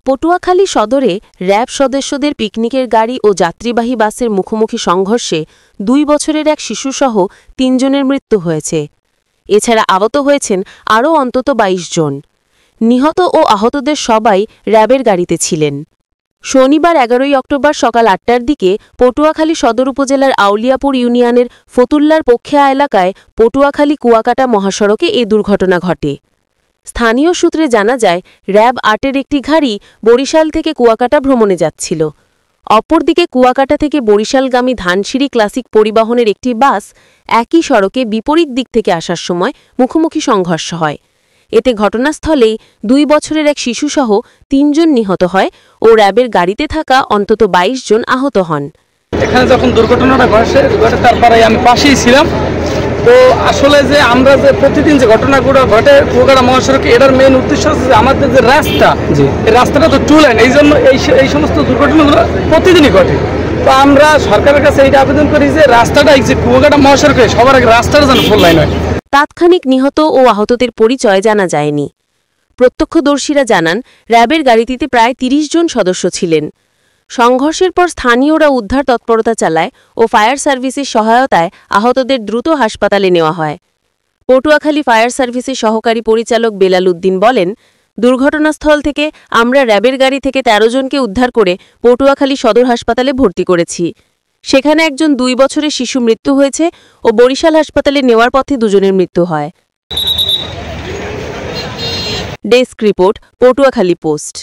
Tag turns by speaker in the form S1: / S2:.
S1: পটুয়াখালী সদরে র্যাব সদস্যদের পিকনিকের গাড়ি ও যাত্রীবাহী বাসের মুখোমুখি সংঘর্ষে ২ বছরের এক শিশুসহ ৩ জনের মৃত্যু হয়েছে। এছাড়া আহত হয়েছেন আরও অন্তত ২২ জন। নিহত ও আহতদের সবাই র্যাবের গাড়িতে ছিলেন। শনিবার ১১ অক্টোবর সকাল ৮টার দিকে পটুয়াখালী সদর উপজেলার আউলিয়াপুর ইউনিয়নের ফতুল্লার পক্ষিয়া এলাকায় পটুয়াখালী কুয়াকাটা মহাসড়কে এ দুর্ঘটনা ঘটে। স্থানীয় সূত্রে জানা যায়, র্যাব ৮-এর একটি গাড়ি বরিশাল থেকে কুয়াকাটা ভ্রমণে যাচ্ছিল। অপরদিকে কুয়াকাটা থেকে বরিশালগামী ধানসিঁড়ি ক্লাসিক পরিবহনের একটি বাস একই সড়কে বিপরীত দিক থেকে আসার সময় মুখোমুখি সংঘর্ষ হয়। এতে ঘটনাস্থলেই ২ বছরের এক শিশুসহ ৩ জন নিহত হয় ও র্যাবের গাড়িতে থাকা অন্তত ২২ জন আহত হন।
S2: এখানে যখন দুর্ঘটনাটা ঘটে তারপরে আমি পাশেই ছিলাম। তো আসলে যে আমরা যে প্রতিদিন যে ঘটনাগুলো ঘটে কুয়াকাটা মহাসড়কে, এটার মেইন উদ্দেশ্য হচ্ছে যে আমাদের যে রাস্তা, এই রাস্তাটা তো টু লাইন, এই জন্য এই সমস্ত দুর্ঘটনাগুলো প্রতিদিনই ঘটে। তো আমরা সরকারের কাছে এইটা আবেদন করি যে রাস্তাটা এই যে কুয়াকাটা মহাসড়কে সবার আগে রাস্তাটা যেন ফুল লাইন হয়।
S1: তাৎক্ষণিক নিহত ও আহতদের পরিচয় জানা যায়নি। প্রত্যক্ষদর্শীরা জানান, র্যাবের গাড়িটিতে প্রায় ৩০ জন সদস্য ছিলেন। সংঘর্ষের পর স্থানীয়রা উদ্ধার তৎপরতা চালায় ও ফায়ার সার্ভিসের সহায়তায় আহতদের দ্রুত হাসপাতালে নেওয়া হয়। পটুয়াখালী ফায়ার সার্ভিসের সহকারী পরিচালক বেলাল উদ্দিন বলেন, দুর্ঘটনাস্থল থেকে আমরা র্যাবের গাড়ি থেকে ১৩ জনকে উদ্ধার করে পটুয়াখালী সদর হাসপাতালে ভর্তি করেছি। সেখানে একজন ২ বছরের শিশু মৃত্যু হয়েছে ও বরিশাল হাসপাতালে নেওয়ার পথে ২ জনের মৃত্যু হয়। Desk report, Patuakhali post.